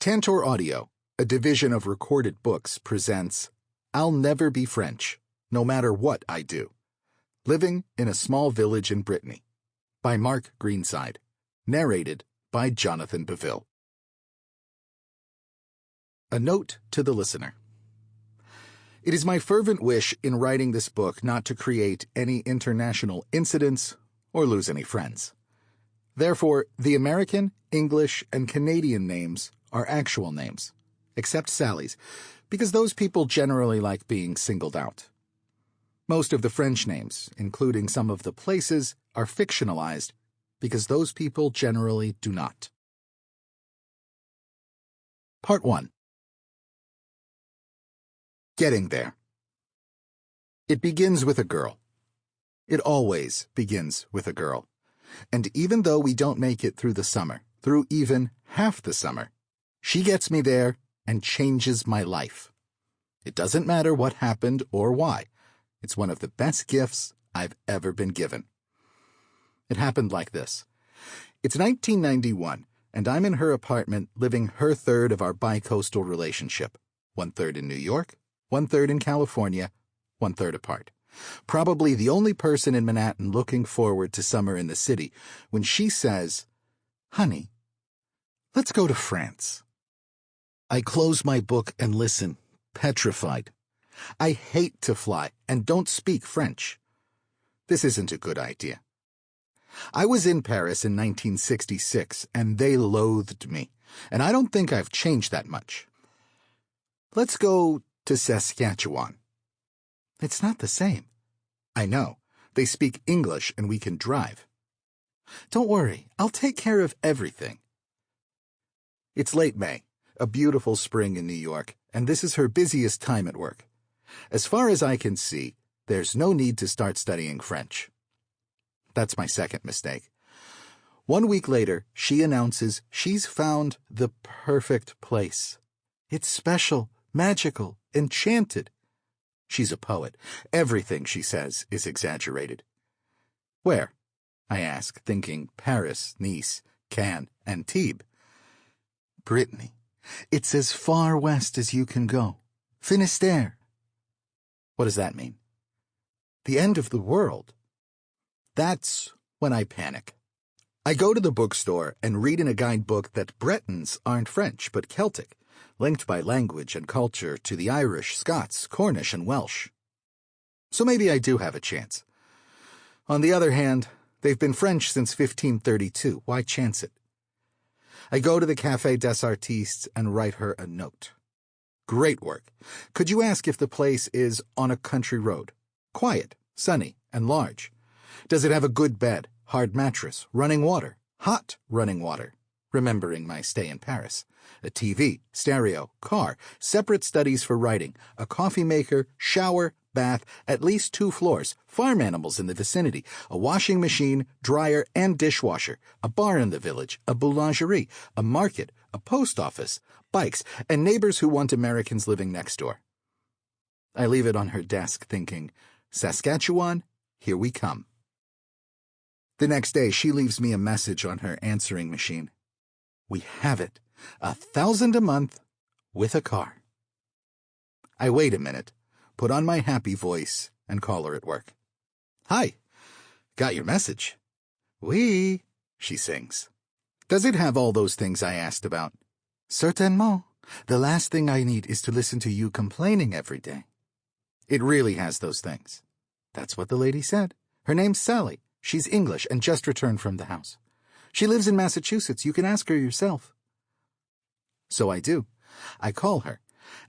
Tantor Audio, a division of Recorded Books, presents I'll Never Be French, No Matter What I Do. Living in a Small Village in Brittany, by Mark Greenside. Narrated by Jonathan Beville. A note to the listener. It is my fervent wish in writing this book not to create any international incidents or lose any friends. Therefore, the American, English, and Canadian names are actual names, except Sally's, because those people generally like being singled out. Most of the French names, including some of the places, are fictionalized because those people generally do not. Part 1. Getting there. It begins with a girl. It always begins with a girl. And even though we don't make it through the summer, through even half the summer, she gets me there and changes my life. It doesn't matter what happened or why. It's one of the best gifts I've ever been given. It happened like this. It's 1991, and I'm in her apartment living her third of our bi-coastal relationship. 1/3 in New York, 1/3 in California, 1/3 apart. Probably the only person in Manhattan looking forward to summer in the city when she says, "Honey, let's go to France." I close my book and listen, petrified. I hate to fly and don't speak French. This isn't a good idea. I was in Paris in 1966, and they loathed me, and I don't think I've changed that much. Let's go to Saskatchewan. It's not the same. I know. They speak English and we can drive. Don't worry, I'll take care of everything. It's late May, a beautiful spring in New York, and this is her busiest time at work. As far as I can see, there's no need to start studying French. That's my second mistake. 1 week later, she announces she's found the perfect place. It's special, magical, enchanted. She's a poet. Everything she says is exaggerated. Where? I ask, thinking Paris, Nice, Cannes, Antibes. Brittany. It's as far west as you can go. Finistere. What does that mean? The end of the world. That's when I panic. I go to the bookstore and read in a guidebook that Bretons aren't French but Celtic, linked by language and culture to the Irish, Scots, Cornish, and Welsh. So maybe I do have a chance. On the other hand, they've been French since 1532. Why chance it? I go to the Café des Artistes and write her a note. Great work. Could you ask if the place is on a country road? Quiet, sunny, and large. Does it have a good bed, hard mattress, running water, hot running water? Remembering my stay in Paris. A TV, stereo, car, separate studies for writing, a coffee maker, shower, bath, at least 2 floors, farm animals in the vicinity, a washing machine, dryer, and dishwasher, a bar in the village, a boulangerie, a market, a post office, bikes, and neighbors who want Americans living next door. I leave it on her desk thinking, Saskatchewan, here we come. The next day, she leaves me a message on her answering machine. We have it. 1,000 a month with a car. I wait a minute, put on my happy voice, and call her at work. Hi, got your message. Oui, she sings. Does it have all those things I asked about? Certainement. The last thing I need is to listen to you complaining every day. It really has those things. That's what the lady said. Her name's Sally. She's English and just returned from the house. She lives in Massachusetts. You can ask her yourself. So I do. I call her,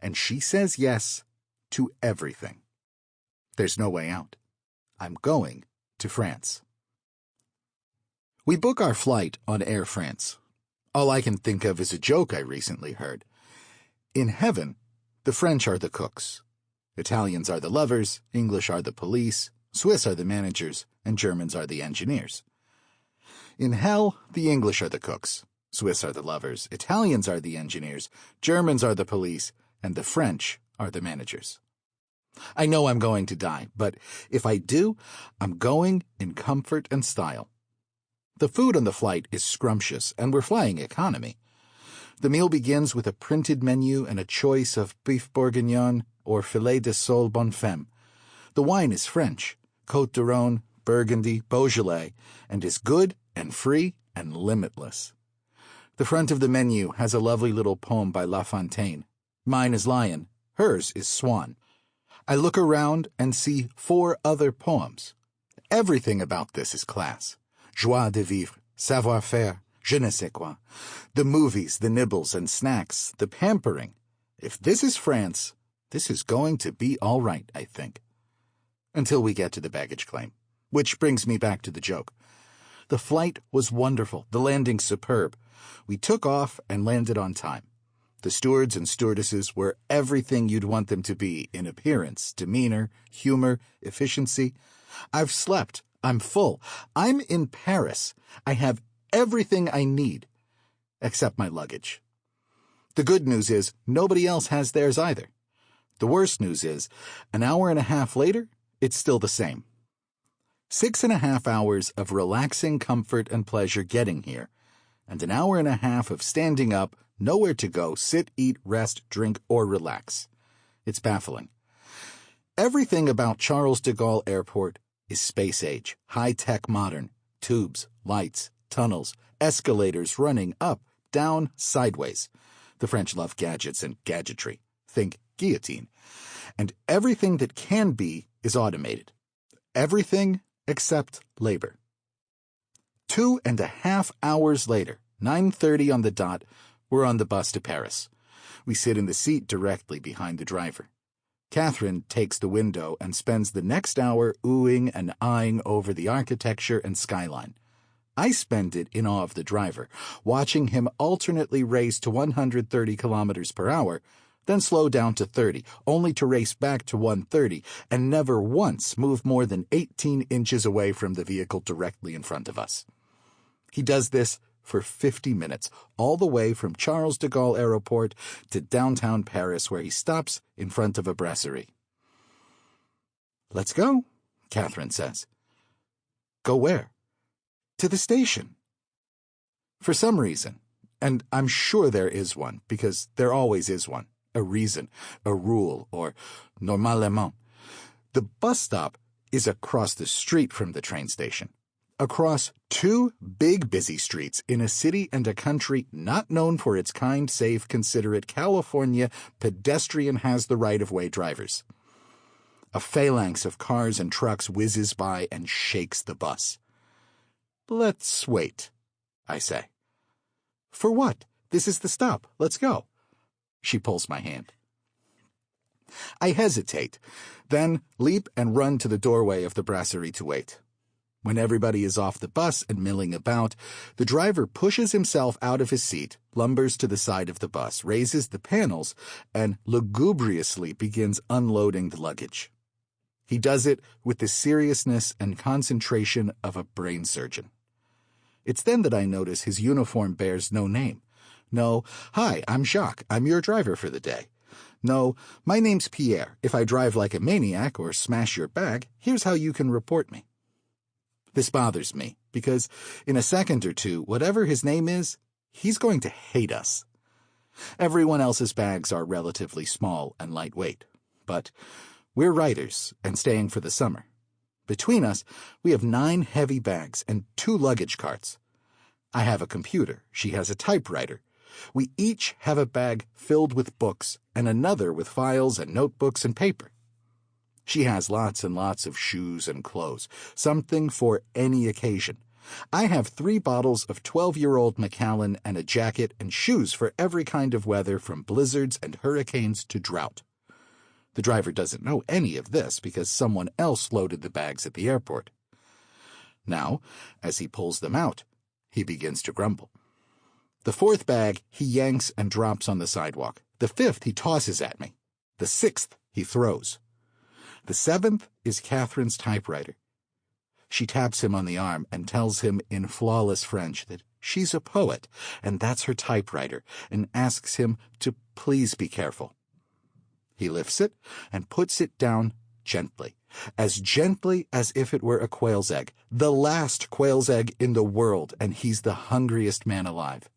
and she says yes to everything. There's no way out. I'm going to France. We book our flight on Air France. All I can think of is a joke I recently heard. In heaven, the French are the cooks. Italians are the lovers, English are the police, Swiss are the managers, and Germans are the engineers. In hell, the English are the cooks, Swiss are the lovers, Italians are the engineers, Germans are the police, and the French are the managers. I know I'm going to die, but if I do, I'm going in comfort and style. The food on the flight is scrumptious, and we're flying economy. The meal begins with a printed menu and a choice of beef bourguignon or filet de sole bonne femme. The wine is French, Côte d'Aron, Burgundy, Beaujolais, and is good and free and limitless. The front of the menu has a lovely little poem by La Fontaine. Mine is lion, hers is swan. I look around and see 4 other poems. Everything about this is class. Joie de vivre, savoir-faire, je ne sais quoi. The movies, the nibbles and snacks, the pampering. If this is France, this is going to be all right, I think. Until we get to the baggage claim. Which brings me back to the joke. The flight was wonderful, the landing superb. We took off and landed on time. The stewards and stewardesses were everything you'd want them to be in appearance, demeanor, humor, efficiency. I've slept. I'm full. I'm in Paris. I have everything I need, except my luggage. The good news is nobody else has theirs either. The worst news is, an hour and a half later, it's still the same. 6.5 hours of relaxing comfort and pleasure getting here, and an hour and a half of standing up, nowhere to go, sit, eat, rest, drink, or relax. It's baffling. Everything about Charles de Gaulle Airport is space age, high-tech modern, tubes, lights, tunnels, escalators running up, down, sideways. The French love gadgets and gadgetry. Think guillotine. And everything that can be is automated. Everything except labor. 2.5 hours later, 9:30 on the dot, we're on the bus to Paris. We sit in the seat directly behind the driver. Catherine takes the window and spends the next hour oohing and eyeing over the architecture and skyline. I spend it in awe of the driver, watching him alternately race to 130 kilometers per hour, then slow down to 30, only to race back to 130, and never once move more than 18 inches away from the vehicle directly in front of us. He does this for 50 minutes, all the way from Charles de Gaulle Airport to downtown Paris, where he stops in front of a brasserie. "Let's go," Catherine says. "Go where?" "To the station." For some reason, and I'm sure there is one, because there always is one, a reason, a rule, or normalement, the bus stop is across the street from the train station. Across 2 big busy streets in a city and a country not known for its kind, safe, considerate California pedestrian has-the-right-of-way drivers. A phalanx of cars and trucks whizzes by and shakes the bus. "Let's wait," I say. "For what? This is the stop. Let's go." She pulls my hand. I hesitate, then leap and run to the doorway of the brasserie to wait. When everybody is off the bus and milling about, the driver pushes himself out of his seat, lumbers to the side of the bus, raises the panels, and lugubriously begins unloading the luggage. He does it with the seriousness and concentration of a brain surgeon. It's then that I notice his uniform bears no name. No, "Hi, I'm Jacques. I'm your driver for the day." No, "My name's Pierre. If I drive like a maniac or smash your bag, here's how you can report me." This bothers me, because in a second or two, whatever his name is, he's going to hate us. Everyone else's bags are relatively small and lightweight, but we're writers and staying for the summer. Between us, we have 9 heavy bags and 2 luggage carts. I have a computer. She has a typewriter. We each have a bag filled with books and another with files and notebooks and paper. She has lots and lots of shoes and clothes, something for any occasion. I have 3 bottles of 12-year-old Macallan and a jacket and shoes for every kind of weather, from blizzards and hurricanes to drought. The driver doesn't know any of this because someone else loaded the bags at the airport. Now, as he pulls them out, he begins to grumble. The 4th bag he yanks and drops on the sidewalk. The 5th he tosses at me. The 6th he throws. The 7th is Catherine's typewriter. She taps him on the arm and tells him in flawless French that she's a poet, and that's her typewriter, and asks him to please be careful. He lifts it and puts it down gently as if it were a quail's egg, the last quail's egg in the world, and he's the hungriest man alive.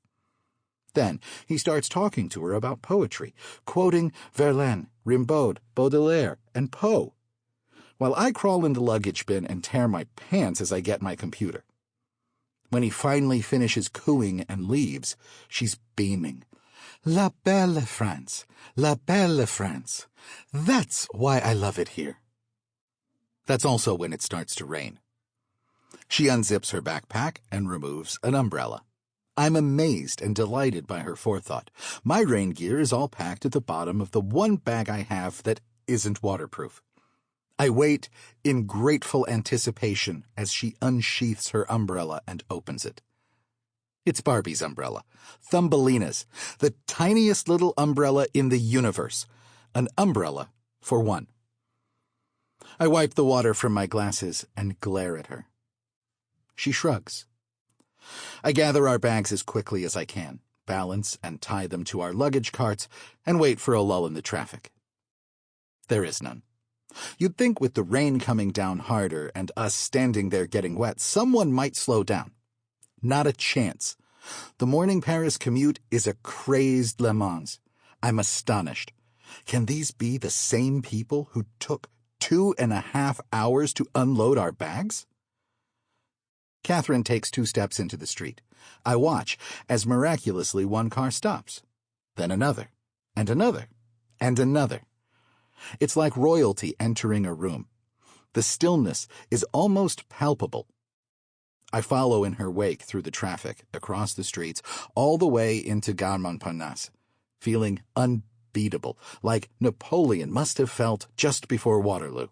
Then he starts talking to her about poetry, quoting Verlaine, Rimbaud, Baudelaire, and Poe, while I crawl in the luggage bin and tear my pants as I get my computer. When he finally finishes cooing and leaves, she's beaming. La belle France, la belle France. That's why I love it here. That's also when it starts to rain. She unzips her backpack and removes an umbrella. I'm amazed and delighted by her forethought. My rain gear is all packed at the bottom of the one bag I have that isn't waterproof. I wait in grateful anticipation as she unsheaths her umbrella and opens it. It's Barbie's umbrella, Thumbelina's, the tiniest little umbrella in the universe. An umbrella for one. I wipe the water from my glasses and glare at her. She shrugs. I gather our bags as quickly as I can, balance and tie them to our luggage carts, and wait for a lull in the traffic. There is none. You'd think with the rain coming down harder and us standing there getting wet, someone might slow down. Not a chance. The morning Paris commute is a crazed Le Mans. I'm astonished. Can these be the same people who took 2.5 hours to unload our bags? Catherine takes 2 steps into the street. I watch as miraculously one car stops. Then another, and another, and another. It's like royalty entering a room. The stillness is almost palpable. I follow in her wake through the traffic, across the streets, all the way into Gare Montparnasse, feeling unbeatable, like Napoleon must have felt just before Waterloo.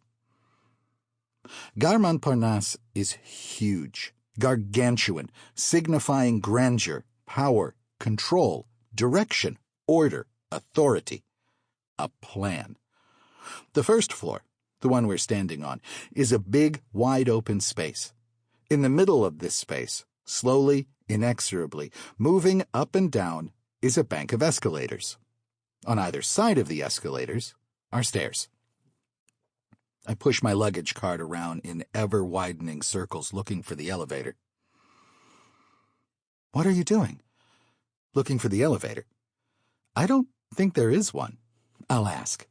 Gare Montparnasse is huge, gargantuan, signifying grandeur, power, control, direction, order, authority. A plan. The first floor, the one we're standing on, is a big, wide-open space. In the middle of this space, slowly, inexorably, moving up and down, is a bank of escalators. On either side of the escalators are stairs. I push my luggage cart around in ever-widening circles looking for the elevator. What are you doing? Looking for the elevator? I don't think there is one. I'll ask.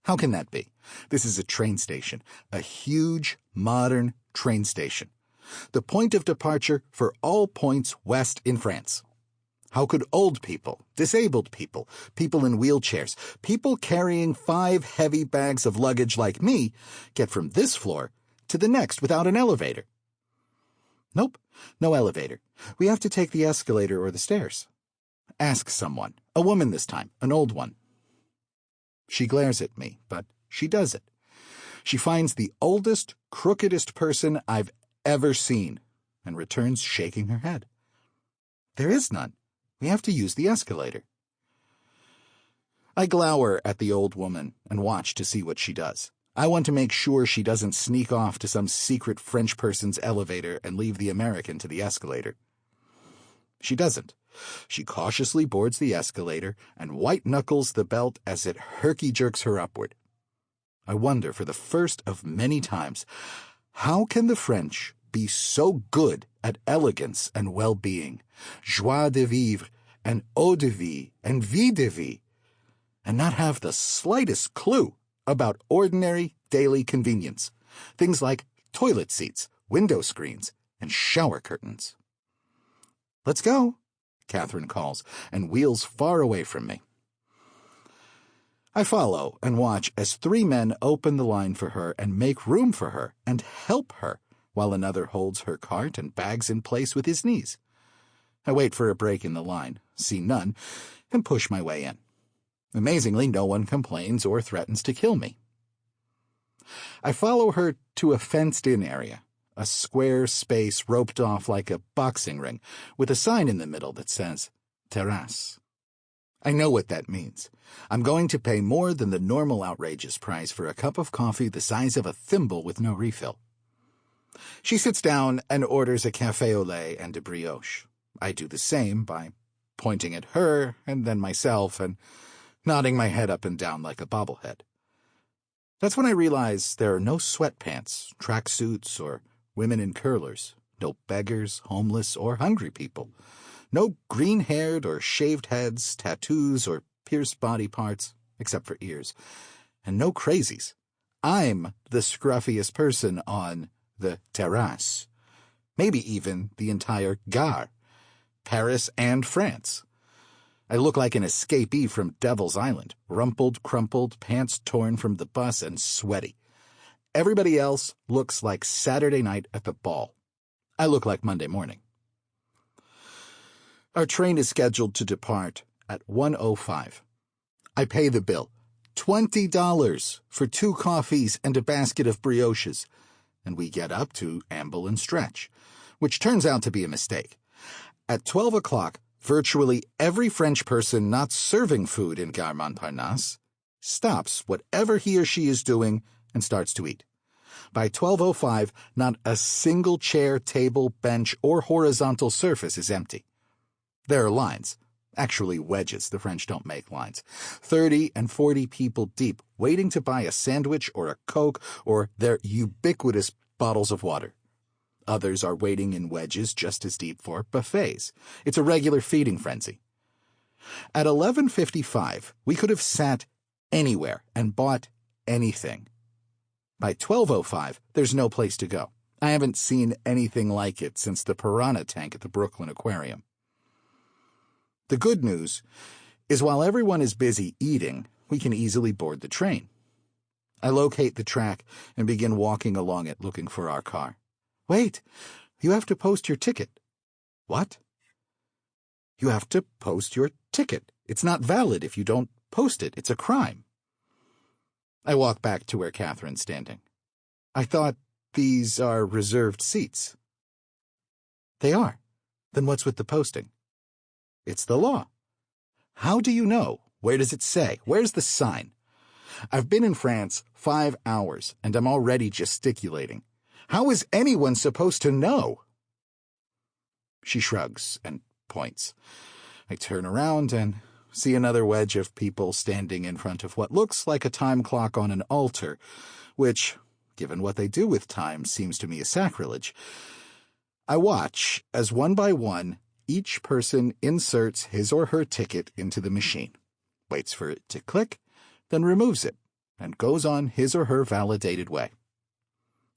How can that be? This is a train station, a huge, modern train station. The point of departure for all points west in France. How could old people, disabled people, people in wheelchairs, people carrying 5 heavy bags of luggage like me get from this floor to the next without an elevator? Nope, no elevator. We have to take the escalator or the stairs. Ask someone, a woman this time, an old one. She glares at me, but she does it. She finds the oldest, crookedest person I've ever seen and returns shaking her head. There is none. We have to use the escalator. I glower at the old woman and watch to see what she does. I want to make sure she doesn't sneak off to some secret French person's elevator and leave the American to the escalator. She doesn't. She cautiously boards the escalator and white-knuckles the belt as it herky-jerks her upward. I wonder, for the first of many times, how can the French be so good at elegance and well-being, joie de vivre and eau de vie and vie de vie, and not have the slightest clue about ordinary daily convenience, things like toilet seats, window screens, and shower curtains. Let's go, Catherine calls, and wheels far away from me. I follow and watch as 3 men open the line for her and make room for her and help her, while another holds her cart and bags in place with his knees. I wait for a break in the line, see none, and push my way in. Amazingly, no one complains or threatens to kill me. I follow her to a fenced-in area, a square space roped off like a boxing ring, with a sign in the middle that says, Terrasse. I know what that means. I'm going to pay more than the normal outrageous price for a cup of coffee the size of a thimble with no refill. She sits down and orders a café au lait and a brioche. I do the same by pointing at her and then myself and nodding my head up and down like a bobblehead. That's when I realize there are no sweatpants, tracksuits, or women in curlers, no beggars, homeless, or hungry people, No green-haired or shaved heads, tattoos, or pierced body parts, except for ears. And no crazies. I'm the scruffiest person on the terrasse. Maybe even the entire gare, Paris and France. I look like an escapee from Devil's Island, rumpled, crumpled, pants torn from the bus, and sweaty. Everybody else looks like Saturday night at the ball. I look like Monday morning. Our train is scheduled to depart at 1:05. I pay the bill, $20 for 2 coffees and a basket of brioches, and we get up to amble and stretch, which turns out to be a mistake. At 12 o'clock, virtually every French person not serving food in Gare Montparnasse stops whatever he or she is doing and starts to eat. By 12:05, not a single chair, table, bench, or horizontal surface is empty. There are lines, actually wedges, the French don't make lines, 30 and 40 people deep, waiting to buy a sandwich or a Coke or their ubiquitous bottles of water. Others are waiting in wedges just as deep for buffets. It's a regular feeding frenzy. At 11:55, we could have sat anywhere and bought anything. By 12:05, there's no place to go. I haven't seen anything like it since the piranha tank at the Brooklyn Aquarium. The good news is while everyone is busy eating, we can easily board the train. I locate the track and begin walking along it looking for our car. Wait, you have to post your ticket. What? You have to post your ticket. It's not valid if you don't post it. It's a crime. I walk back to where Catherine's standing. I thought these are reserved seats. They are. Then what's with the posting? It's the law. How do you know? Where does it say? Where's the sign? I've been in France 5 hours, and I'm already gesticulating. How is anyone supposed to know? She shrugs and points. I turn around and see another wedge of people standing in front of what looks like a time clock on an altar, which, given what they do with time, seems to me a sacrilege. I watch as one by one each person inserts his or her ticket into the machine, waits for it to click, then removes it, and goes on his or her validated way.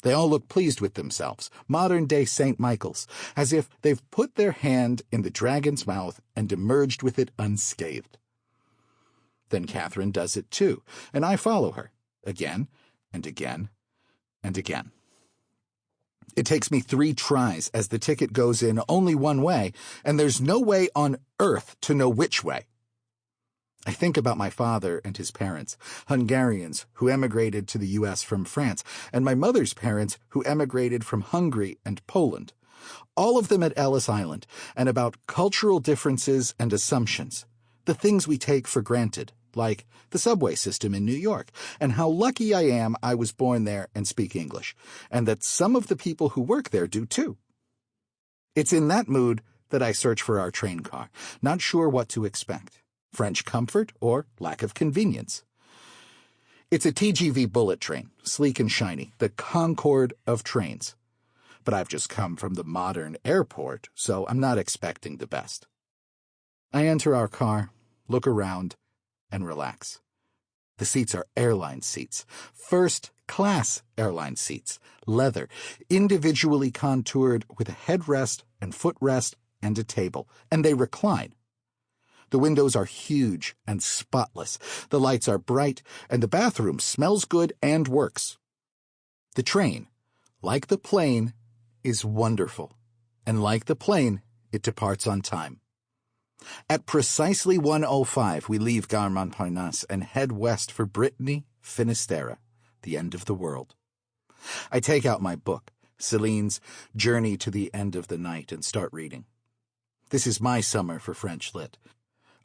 They all look pleased with themselves, modern-day St. Michael's, as if they've put their hand in the dragon's mouth and emerged with it unscathed. Then Catherine does it too, and I follow her, again and again and again. It takes me 3 tries as the ticket goes in only one way, and there's no way on earth to know which way. I think about my father and his parents, Hungarians who emigrated to the U.S. from France, and my mother's parents who emigrated from Hungary and Poland, all of them at Ellis Island, and about cultural differences and assumptions, the things we take for granted, like the subway system in New York, and how lucky I am I was born there and speak English, and that some of the people who work there do too. It's in that mood that I search for our train car, not sure what to expect. French comfort or lack of convenience. It's a TGV bullet train, sleek and shiny, the Concorde of trains. But I've just come from the modern airport, so I'm not expecting the best. I enter our car, look around, and relax. The seats are airline seats, first-class airline seats, leather, individually contoured with a headrest and footrest and a table, and they recline. The windows are huge and spotless, the lights are bright, and the bathroom smells good and works. The train, like the plane, is wonderful, and like the plane, it departs on time. At precisely 1:05, we leave Gare Montparnasse and head west for Brittany, Finistere, the end of the world. I take out my book, Celine's Journey to the End of the Night, and start reading. This is my summer for French lit.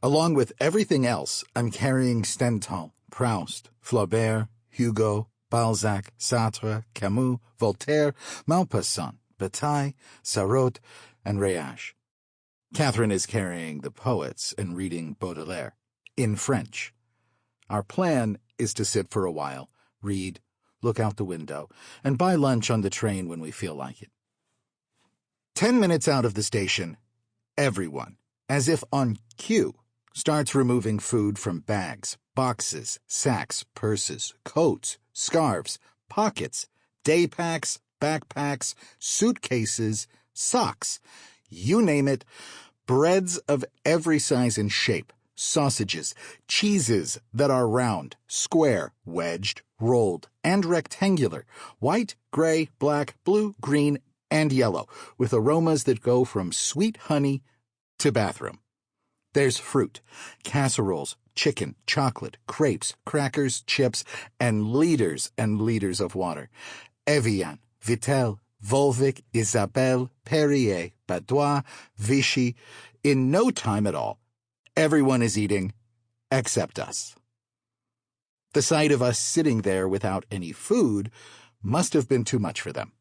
Along with everything else, I'm carrying Stendhal, Proust, Flaubert, Hugo, Balzac, Sartre, Camus, Voltaire, Maupassant, Bataille, Sarraute, and Réage. Catherine is carrying the poets and reading Baudelaire, in French. Our plan is to sit for a while, read, look out the window, and buy lunch on the train when we feel like it. 10 minutes out of the station, everyone, as if on cue, starts removing food from bags, boxes, sacks, purses, coats, scarves, pockets, day packs, backpacks, suitcases, socks, you name it, breads of every size and shape, sausages, cheeses that are round, square, wedged, rolled, and rectangular, white, gray, black, blue, green, and yellow, with aromas that go from sweet honey to bathroom. There's fruit, casseroles, chicken, chocolate, crepes, crackers, chips, and liters of water. Evian, Vitel, Volvic, Isabelle, Perrier, Badois, Vichy. In no time at all, everyone is eating except us. The sight of us sitting there without any food must have been too much for them.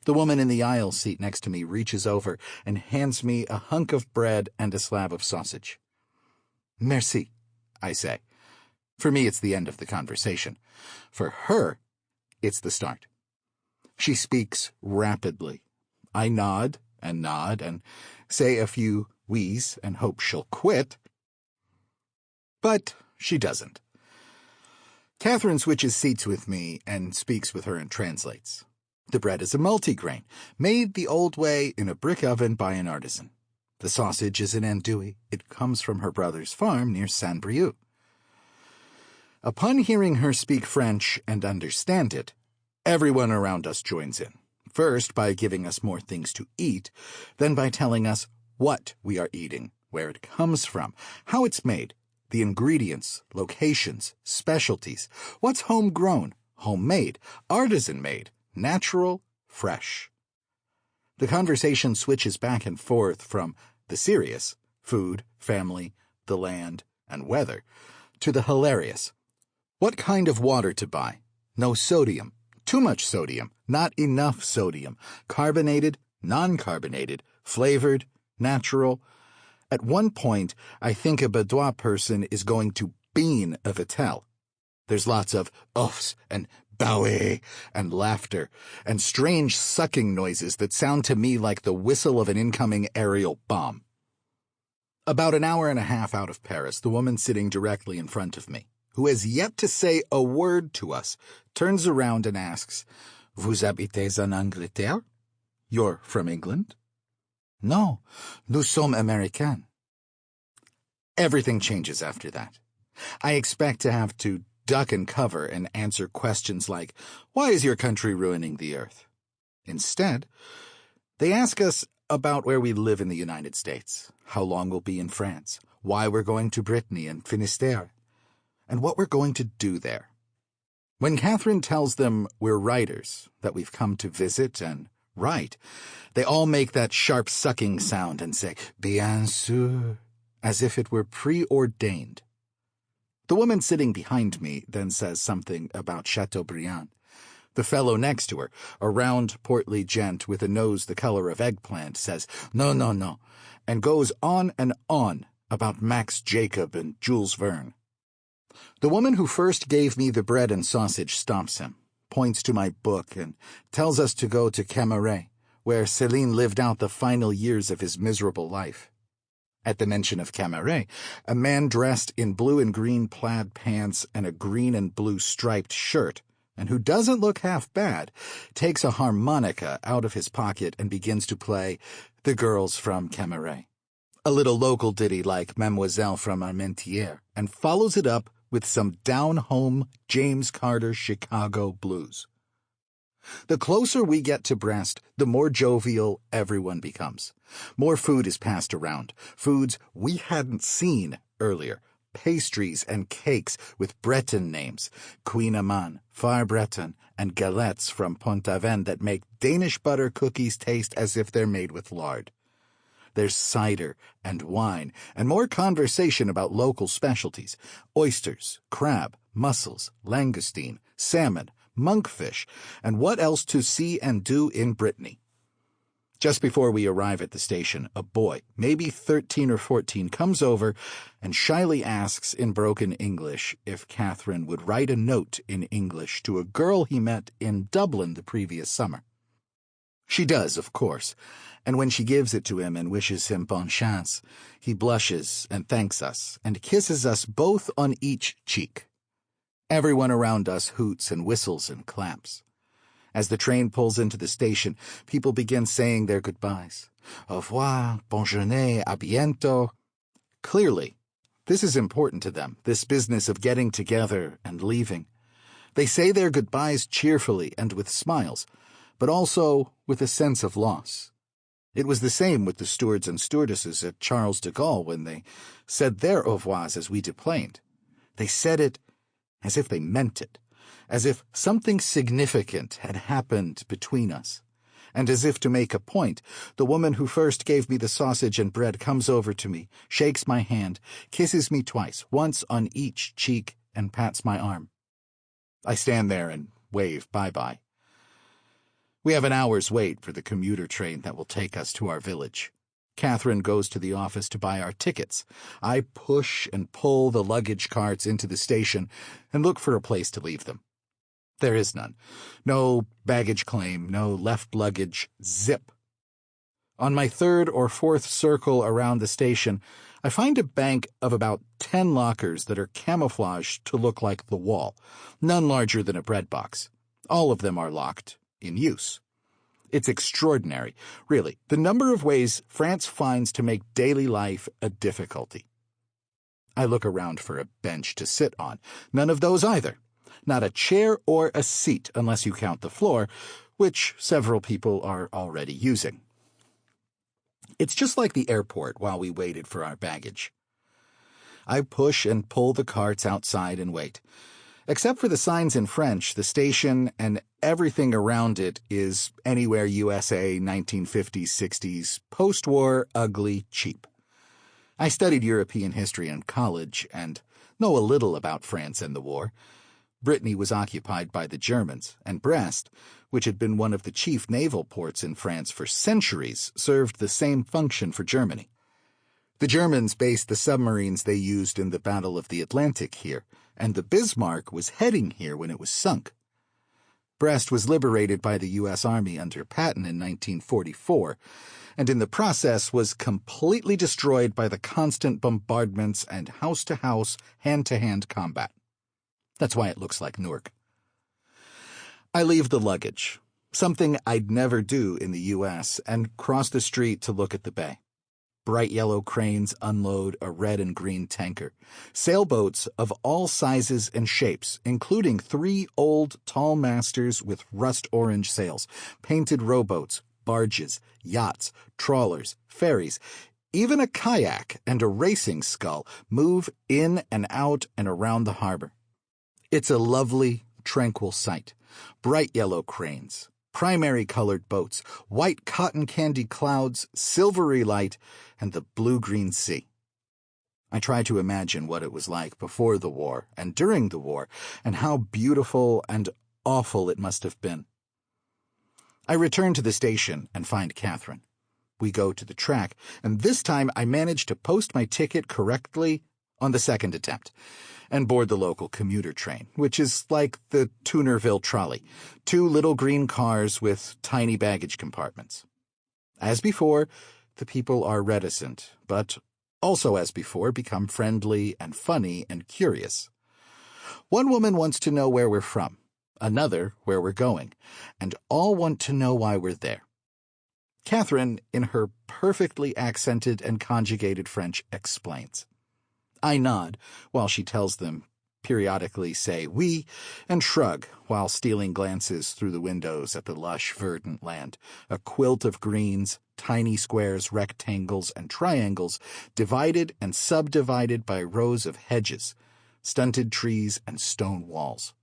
The woman in the aisle seat next to me reaches over and hands me a hunk of bread and a slab of sausage. Merci, I say. For me, it's the end of the conversation. For her, it's the start. She speaks rapidly. I nod and say a few wheeze and hope she'll quit. But she doesn't. Catherine switches seats with me and speaks with her and translates. The bread is a multigrain, made the old way in a brick oven by an artisan. The sausage is an andouille. It comes from her brother's farm near Saint-Brieuc. Upon hearing her speak French and understand it, everyone around us joins in, first by giving us more things to eat, then by telling us what we are eating, where it comes from, how it's made, the ingredients, locations, specialties, what's homegrown, homemade, artisan-made, natural, fresh. The conversation switches back and forth from the serious, food, family, the land, and weather, to the hilarious. What kind of water to buy? No sodium, too much sodium, not enough sodium, carbonated, non-carbonated, flavored, natural. At one point, I think a Badois person is going to bean a Vitel. There's lots of oofs and bowé and laughter and strange sucking noises that sound to me like the whistle of an incoming aerial bomb. About an hour and a half out of Paris, the woman sitting directly in front of me, who has yet to say a word to us, turns around and asks, "Vous habitez en Angleterre? You're from England?" "No, nous sommes Américains." Everything changes after that. I expect to have to duck and cover and answer questions like, "Why is your country ruining the earth?" Instead, they ask us about where we live in the United States, how long we'll be in France, why we're going to Brittany and Finistere, and what we're going to do there. When Catherine tells them we're writers, that we've come to visit and write, they all make that sharp sucking sound and say, "Bien sûr," as if it were preordained. The woman sitting behind me then says something about Chateaubriand. The fellow next to her, a round, portly gent with a nose the color of eggplant, says, "No, no, no," and goes on and on about Max Jacob and Jules Verne. The woman who first gave me the bread and sausage stops him, points to my book, and tells us to go to Camaret, where Céline lived out the final years of his miserable life. At the mention of Camaret, a man dressed in blue and green plaid pants and a green and blue striped shirt, and who doesn't look half bad, takes a harmonica out of his pocket and begins to play The Girls from Camaret, a little local ditty like Mademoiselle from Armentières, and follows it up with some down-home James Carter Chicago blues. The closer we get to Brest, the more jovial everyone becomes. More food is passed around, foods we hadn't seen earlier, pastries and cakes with Breton names, Queen Amman, Far Breton, and galettes from Pont-Aven that make Danish butter cookies taste as if they're made with lard. There's cider and wine and more conversation about local specialties, oysters, crab, mussels, langoustine, salmon, monkfish, and what else to see and do in Brittany. Just before we arrive at the station, a boy, maybe 13 or 14, comes over and shyly asks in broken English if Catherine would write a note in English to a girl he met in Dublin the previous summer. She does, of course, and when she gives it to him and wishes him bonne chance, he blushes and thanks us and kisses us both on each cheek. Everyone around us hoots and whistles and claps. As the train pulls into the station, people begin saying their goodbyes. Au revoir, bonne journée, à bientôt. Clearly, this is important to them, this business of getting together and leaving. They say their goodbyes cheerfully and with smiles, but also with a sense of loss. It was the same with the stewards and stewardesses at Charles de Gaulle when they said their au revoirs as we deplaned. They said it as if they meant it, as if something significant had happened between us. And as if to make a point, the woman who first gave me the sausage and bread comes over to me, shakes my hand, kisses me twice, once on each cheek, and pats my arm. I stand there and wave bye-bye. We have an hour's wait for the commuter train that will take us to our village. Catherine goes to the office to buy our tickets. I push and pull the luggage carts into the station and look for a place to leave them. There is none. No baggage claim, no left luggage, zip. On my third or fourth circle around the station, I find a bank of about 10 lockers that are camouflaged to look like the wall, none larger than a bread box. All of them are locked, in use. It's extraordinary, really, the number of ways France finds to make daily life a difficulty. I look around for a bench to sit on. None of those either. Not a chair or a seat, unless you count the floor, which several people are already using. It's just like the airport while we waited for our baggage. I push and pull the carts outside and wait. Except for the signs in French, the station and everything around it is anywhere USA, 1950s, 60s, post-war, ugly, cheap. I studied European history in college and know a little about France and the war. Brittany was occupied by the Germans, and Brest, which had been one of the chief naval ports in France for centuries, served the same function for Germany. The Germans based the submarines they used in the Battle of the Atlantic here, and the Bismarck was heading here when it was sunk. Brest was liberated by the U.S. Army under Patton in 1944, and in the process was completely destroyed by the constant bombardments and house-to-house, hand-to-hand combat. That's why it looks like Newark. I leave the luggage, something I'd never do in the U.S., and cross the street to look at the bay. Bright yellow cranes unload a red and green tanker. Sailboats of all sizes and shapes, including 3 old, tall masters with rust-orange sails, painted rowboats, barges, yachts, trawlers, ferries, even a kayak and a racing scull move in and out and around the harbor. It's a lovely, tranquil sight. Bright yellow cranes, primary-colored boats, white cotton candy clouds, silvery light, and the blue-green sea. I try to imagine what it was like before the war and during the war, and how beautiful and awful it must have been. I return to the station and find Catherine. We go to the track, and this time I manage to post my ticket correctly on the second attempt, and board the local commuter train, which is like the Toonerville trolley, 2 little green cars with tiny baggage compartments. As before, the people are reticent, but also as before become friendly and funny and curious. One woman wants to know where we're from, another where we're going, and all want to know why we're there. Catherine, in her perfectly accented and conjugated French, explains. I nod while she tells them, periodically say oui, and shrug while stealing glances through the windows at the lush, verdant land, a quilt of greens, tiny squares, rectangles, and triangles, divided and subdivided by rows of hedges, stunted trees, and stone walls.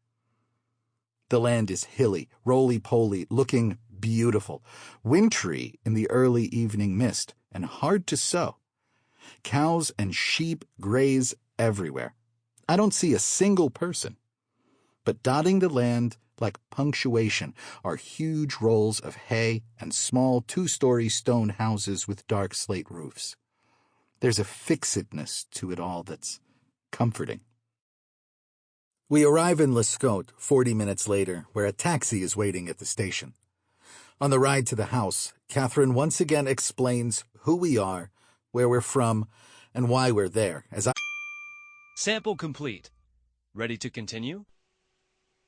The land is hilly, roly-poly, looking beautiful, wintry in the early evening mist, and hard to sow. Cows and sheep graze everywhere. I don't see a single person. But dotting the land like punctuation are huge rolls of hay and small 2-story stone houses with dark slate roofs. There's a fixedness to it all that's comforting. We arrive in Lescaut 40 minutes later, where a taxi is waiting at the station. On the ride to the house, Catherine once again explains who we are, where we're from, and why we're there, as I... Sample complete. Ready to continue?